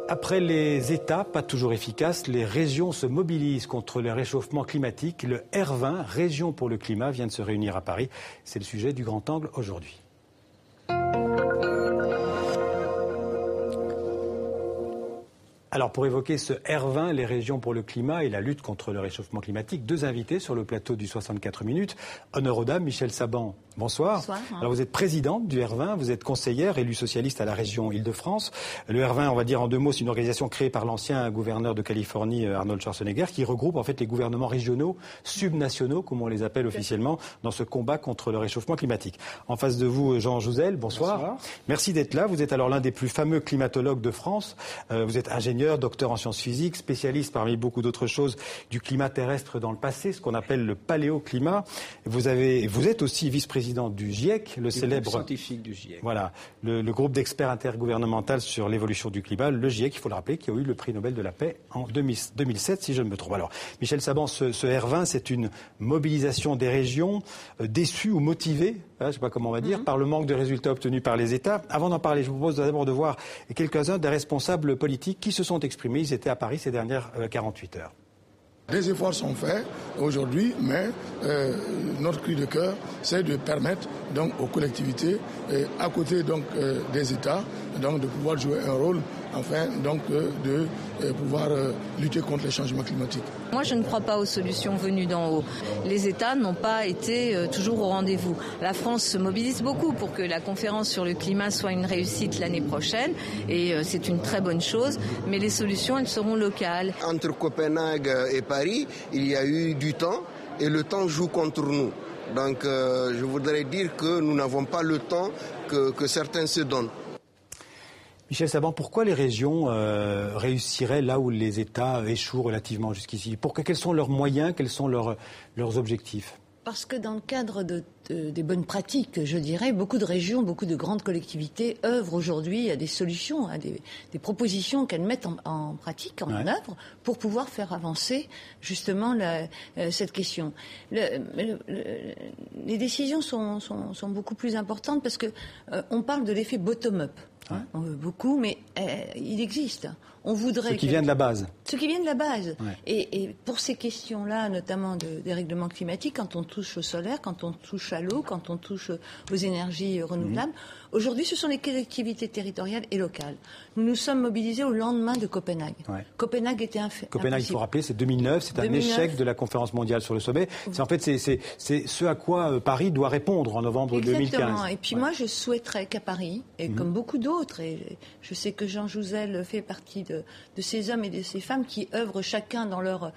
Après les États, pas toujours efficaces, les régions se mobilisent contre le réchauffement climatique. Le R20, Région pour le climat, vient de se réunir à Paris. C'est le sujet du Grand Angle aujourd'hui. Alors pour évoquer ce R20, les régions pour le climat et la lutte contre le réchauffement climatique, deux invités sur le plateau du 64 minutes. Honneur aux dames, Michel Saban, bonsoir. Bonsoir. Alors vous êtes présidente du R20, vous êtes conseillère, élue socialiste à la région Île-de-France. Le R20, on va dire en deux mots, c'est une organisation créée par l'ancien gouverneur de Californie, Arnold Schwarzenegger, qui regroupe en fait les gouvernements régionaux, subnationaux, comme on les appelle officiellement, dans ce combat contre le réchauffement climatique. En face de vous, Jean Jouzel, bonsoir. Bonsoir. Merci d'être là. Vous êtes alors l'un des plus fameux climatologues de France. Vous êtes ingénieur, docteur en sciences physiques, spécialiste parmi beaucoup d'autres choses du climat terrestre dans le passé, ce qu'on appelle le paléoclimat. Vous êtes aussi vice-président du GIEC, le célèbre scientifique du GIEC. Voilà, le groupe d'experts intergouvernemental sur l'évolution du climat, le GIEC, il faut le rappeler, qui a eu le prix Nobel de la paix en 2007, si je ne me trompe. Alors, Michel Saban, ce R20, c'est une mobilisation des régions déçues ou motivées, je ne sais pas comment on va dire, par le manque de résultats obtenus par les États. Avant d'en parler, je vous propose d'abord de voir quelques-uns des responsables politiques qui se sont exprimés. Ils étaient à Paris ces dernières 48 heures. Des efforts sont faits aujourd'hui, mais notre cri de cœur, c'est de permettre donc aux collectivités, à côté donc des États, donc de pouvoir jouer un rôle, afin donc de pouvoir lutter contre les changements climatiques. Moi, je ne crois pas aux solutions venues d'en haut. Les États n'ont pas été toujours au rendez-vous. La France se mobilise beaucoup pour que la conférence sur le climat soit une réussite l'année prochaine, et c'est une très bonne chose, mais les solutions, elles seront locales. Entre Copenhague et Paris, il y a eu du temps, et le temps joue contre nous. Donc je voudrais dire que nous n'avons pas le temps que certains se donnent. Michel Saban, pourquoi les régions réussiraient là où les États échouent relativement jusqu'ici? Quels sont leurs moyens, quels sont leurs objectifs? Parce que dans le cadre des bonnes pratiques, je dirais, beaucoup de régions, beaucoup de grandes collectivités œuvrent aujourd'hui à des solutions, à des propositions qu'elles mettent en pratique, en œuvre, pour pouvoir faire avancer justement cette question. Les décisions sont beaucoup plus importantes parce que on parle de l'effet bottom-up. On veut beaucoup, mais il existe. On voudrait ce qui vient de la base. Ce qui vient de la base. Ouais. Et pour ces questions-là, notamment des dérèglements climatiques, quand on touche au solaire, quand on touche à l'eau, quand on touche aux énergies renouvelables, aujourd'hui, ce sont les collectivités territoriales et locales. Nous nous sommes mobilisés au lendemain de Copenhague. Ouais. Copenhague était Copenhague, il faut rappeler, c'est 2009, c'est un échec de la conférence mondiale sur le sommet. C'est ce à quoi Paris doit répondre en novembre 2015. Exactement. Et puis moi, je souhaiterais qu'à Paris, et comme beaucoup d'autres, et je sais que Jean Jouzel fait partie de ces hommes et de ces femmes qui œuvrent chacun dans leur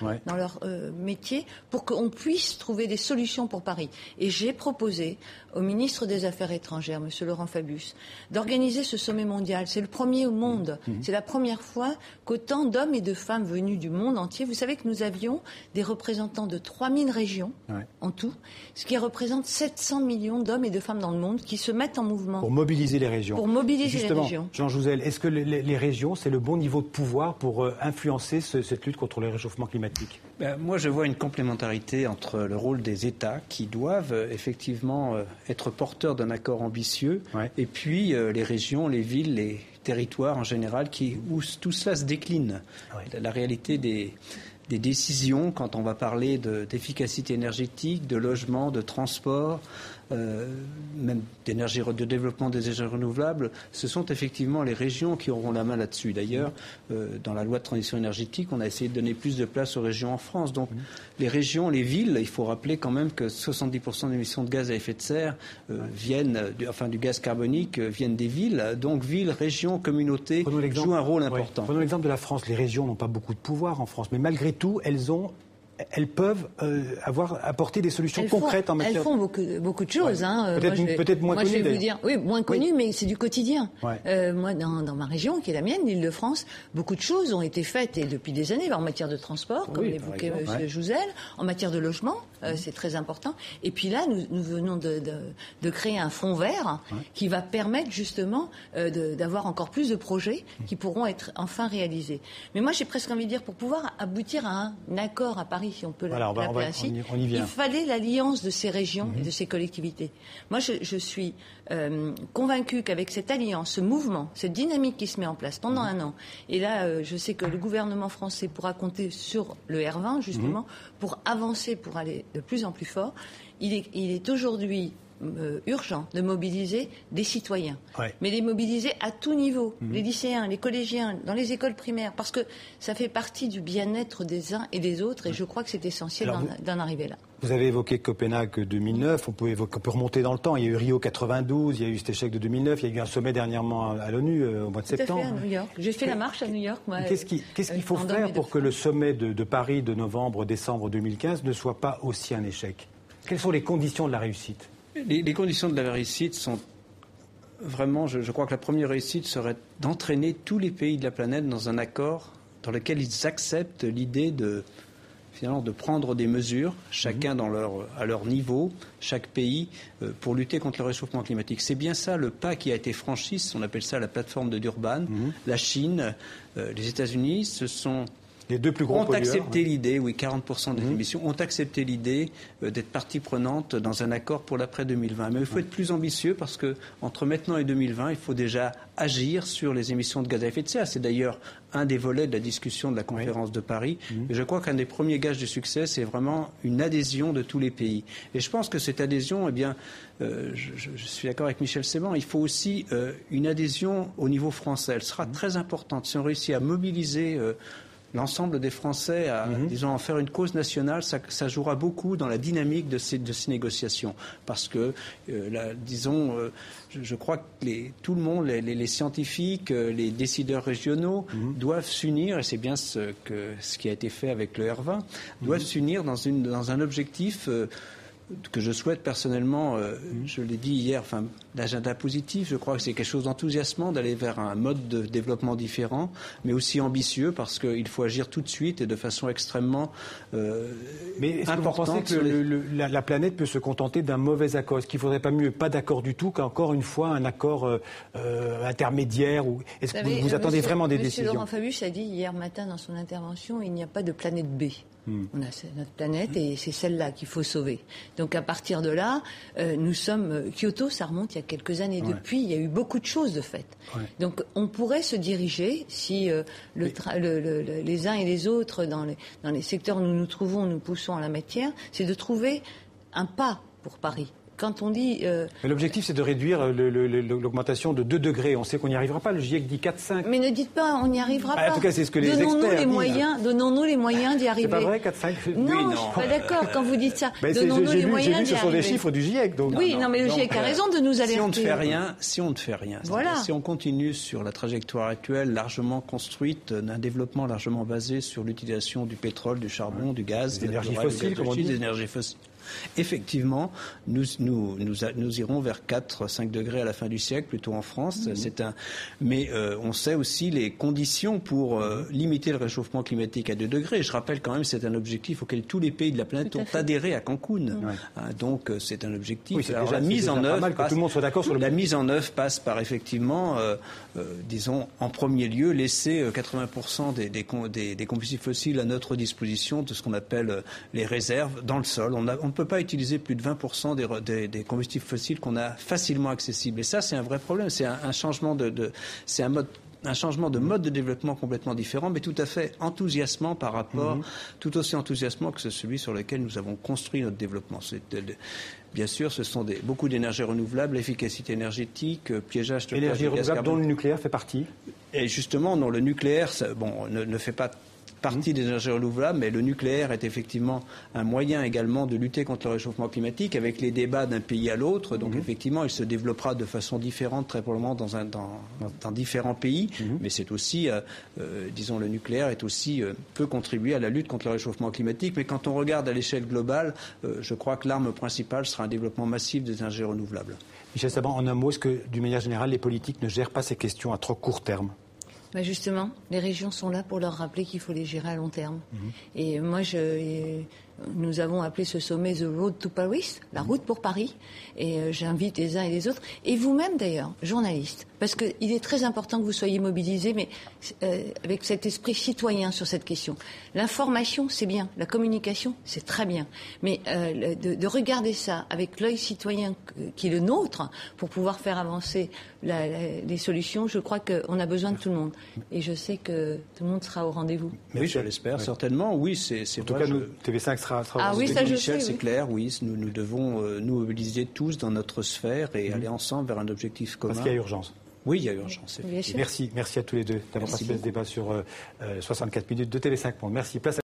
métier, pour qu'on puisse trouver des solutions pour Paris. Et j'ai proposé au ministre des Affaires étrangères, M. Laurent Fabius, d'organiser ce sommet mondial. C'est le premier au monde. C'est la première fois qu'autant d'hommes et de femmes venus du monde entier, vous savez que nous avions des représentants de 3000 régions en tout, ce qui représente 700 millions d'hommes et de femmes dans le monde qui se mettent en mouvement. Pour mobiliser les régions. Pour mobiliser Justement, les régions. Jean Jouzel, est-ce que les régions, c'est le bon niveau de pouvoir pour influencer cette lutte contre le réchauffement climatique? Moi, je vois une complémentarité entre le rôle des États qui doivent effectivement être porteurs d'un accord ambitieux et puis les régions, les villes, les territoires en général où tout cela se décline. La réalité des décisions, quand on va parler d'efficacité énergétique, de logement, de transport, même de développement des énergies renouvelables, ce sont effectivement les régions qui auront la main là-dessus. D'ailleurs, dans la loi de transition énergétique, on a essayé de donner plus de place aux régions en France. Donc, les régions, les villes, il faut rappeler quand même que 70% des émissions de gaz à effet de serre viennent, du gaz carbonique viennent des villes. Donc, villes, régions, communautés jouent un rôle important. Prenons l'exemple de la France. Les régions n'ont pas beaucoup de pouvoir en France, mais malgré tout, elles peuvent apporter des solutions concrètes en matière. Elles font beaucoup de choses. Peut-être moins connues. Je vais vous dire, moins connues, mais c'est du quotidien. Moi, dans ma région, qui est la mienne, l'Île-de-France, beaucoup de choses ont été faites et depuis des années en matière de transport, comme l'évoquait M. Jouzel, en matière de logement. c'est très important. Et puis là, nous venons de créer un fonds vert qui va permettre justement d'avoir encore plus de projets qui pourront être enfin réalisés. Mais moi, j'ai presque envie de dire, pour pouvoir aboutir à un accord à Paris, si on peut l'appeler ainsi, il fallait l'alliance de ces régions et de ces collectivités. Moi, je suis convaincue qu'avec cette alliance, ce mouvement, cette dynamique qui se met en place pendant un an, et là, je sais que le gouvernement français pourra compter sur le R20, justement, pour avancer, pour aller de plus en plus fort. Il est aujourd'hui urgent de mobiliser des citoyens, mais les mobiliser à tout niveau, les lycéens, les collégiens, dans les écoles primaires, parce que ça fait partie du bien-être des uns et des autres, et je crois que c'est essentiel d'en arriver là. Vous avez évoqué Copenhague 2009, on peut remonter dans le temps. Il y a eu Rio 92, il y a eu cet échec de 2009, il y a eu un sommet dernièrement à l'ONU au mois de septembre. Tout à fait, à New York. J'ai fait la marche à New York. Moi, qu'est-ce qu'il faut faire pour que le sommet de Paris de novembre-décembre 2015 ne soit pas aussi un échec? Quelles sont les conditions de la réussite? Les conditions de la réussite sont vraiment, je crois que la première réussite serait d'entraîner tous les pays de la planète dans un accord dans lequel ils acceptent l'idée de prendre des mesures, chacun à leur niveau, chaque pays, pour lutter contre le réchauffement climatique. C'est bien ça le pas qui a été franchi, on appelle ça la plateforme de Durban. La Chine, les États-Unis, les deux plus gros pollueurs, accepté l'idée, 40% des émissions, ont accepté l'idée d'être partie prenante dans un accord pour l'après 2020. Mais il faut être plus ambitieux parce que entre maintenant et 2020, il faut déjà agir sur les émissions de gaz à effet de serre. C'est d'ailleurs un des volets de la discussion de la conférence de Paris. Et je crois qu'un des premiers gages de succès, c'est vraiment une adhésion de tous les pays. Et je pense que cette adhésion, je suis d'accord avec Michel Séban, il faut aussi une adhésion au niveau français. Elle sera très importante. Si on réussit à mobiliser l'ensemble des Français à, en faire une cause nationale, ça jouera beaucoup dans la dynamique de ces négociations. Parce que, je crois que tout le monde, les scientifiques, les décideurs régionaux doivent s'unir, et c'est bien ce qui a été fait avec le R20, doivent s'unir dans un objectif que je souhaite personnellement, je l'ai dit hier, l'agenda positif, je crois que c'est quelque chose d'enthousiasmant d'aller vers un mode de développement différent, mais aussi ambitieux parce qu'il faut agir tout de suite et de façon extrêmement mais est-ce importante. Que vous pensez que la planète peut se contenter d'un mauvais accord? Est-ce qu'il ne faudrait pas mieux pas d'accord du tout qu'encore une fois un accord intermédiaire Est-ce que vous attendez vraiment des décisions? Monsieur Laurent Fabius a dit hier matin dans son intervention, il n'y a pas de planète B. On a notre planète et c'est celle-là qu'il faut sauver. Donc à partir de là, nous sommes... Kyoto, ça remonte il y a quelques années. Depuis, il y a eu beaucoup de choses de faites. Donc on pourrait se diriger, si les uns et les autres, dans les secteurs où nous nous trouvons, nous poussons en la matière, c'est de trouver un pas pour Paris. Quand on dit... Mais l'objectif, c'est de réduire l'augmentation de 2 degrés. On sait qu'on n'y arrivera pas. Le GIEC dit 4-5. Mais ne dites pas, on n'y arrivera pas. En tout cas, c'est ce que les experts disent. Donnons-nous les moyens d'y arriver. C'est pas vrai, 4-5 Non, je suis pas d'accord quand vous dites ça. Donnons-nous les moyens d'y arriver. Ce sont des chiffres du GIEC. Donc. Oui, non, mais le GIEC a raison de nous alerter. Si on ne fait rien, si on continue sur la trajectoire actuelle, largement construite, d'un développement largement basé sur l'utilisation du pétrole, du charbon, du gaz, des énergies fossiles, des énergies fossiles. Effectivement, nous irons vers 4-5 degrés à la fin du siècle, plutôt en France. Mais on sait aussi les conditions pour limiter le réchauffement climatique à 2 degrés. Je rappelle quand même que c'est un objectif auquel tous les pays de la planète ont adhéré à Cancun. Donc c'est un objectif. Oui, alors, la mise en œuvre passe, tout le monde soit d'accord sur la mise en œuvre passe par effectivement, en premier lieu, laisser 80% des combustibles fossiles à notre disposition, de ce qu'on appelle les réserves dans le sol. On ne peut pas utiliser plus de 20% des combustibles fossiles qu'on a facilement accessibles. Et ça, c'est un vrai problème. C'est un changement un changement de mode de développement complètement différent, mais tout à fait enthousiasmant par rapport, tout aussi enthousiasmant que celui sur lequel nous avons construit notre développement. Bien sûr, ce sont beaucoup d'énergies renouvelables, efficacité énergétique, piégeage de énergie renouvelable dont le nucléaire fait partie. Et justement, non, le nucléaire, ne fait pas partie des énergies renouvelables, mais le nucléaire est effectivement un moyen également de lutter contre le réchauffement climatique avec les débats d'un pays à l'autre. Donc effectivement, il se développera de façon différente très probablement dans différents pays, mais c'est aussi, le nucléaire peut contribuer à la lutte contre le réchauffement climatique. Mais quand on regarde à l'échelle globale, je crois que l'arme principale sera un développement massif des énergies renouvelables. Michel Saban, en un mot, est-ce que d'une manière générale, les politiques ne gèrent pas ces questions à trop court terme? Justement, les régions sont là pour leur rappeler qu'il faut les gérer à long terme. Et moi, nous avons appelé ce sommet The Road to Paris, la route pour Paris. Et j'invite les uns et les autres, et vous-même d'ailleurs, journalistes, parce qu'il est très important que vous soyez mobilisés, mais avec cet esprit citoyen sur cette question. L'information, c'est bien, la communication, c'est très bien, mais de regarder ça avec l'œil citoyen qui est le nôtre pour pouvoir faire avancer les solutions, je crois qu'on a besoin de tout le monde. Et je sais que tout le monde sera au rendez-vous. Oui, je l'espère, certainement. Oui, c'est en tout cas, TV5 sera ah oui, ça je Michel, sais. c'est clair, oui. Nous devons nous mobiliser tous dans notre sphère et aller ensemble vers un objectif commun. Parce qu'il y a urgence. Oui, il y a urgence. Merci à tous les deux d'avoir participé à ce débat sur 64 minutes de TV5 Monde. Merci. Place à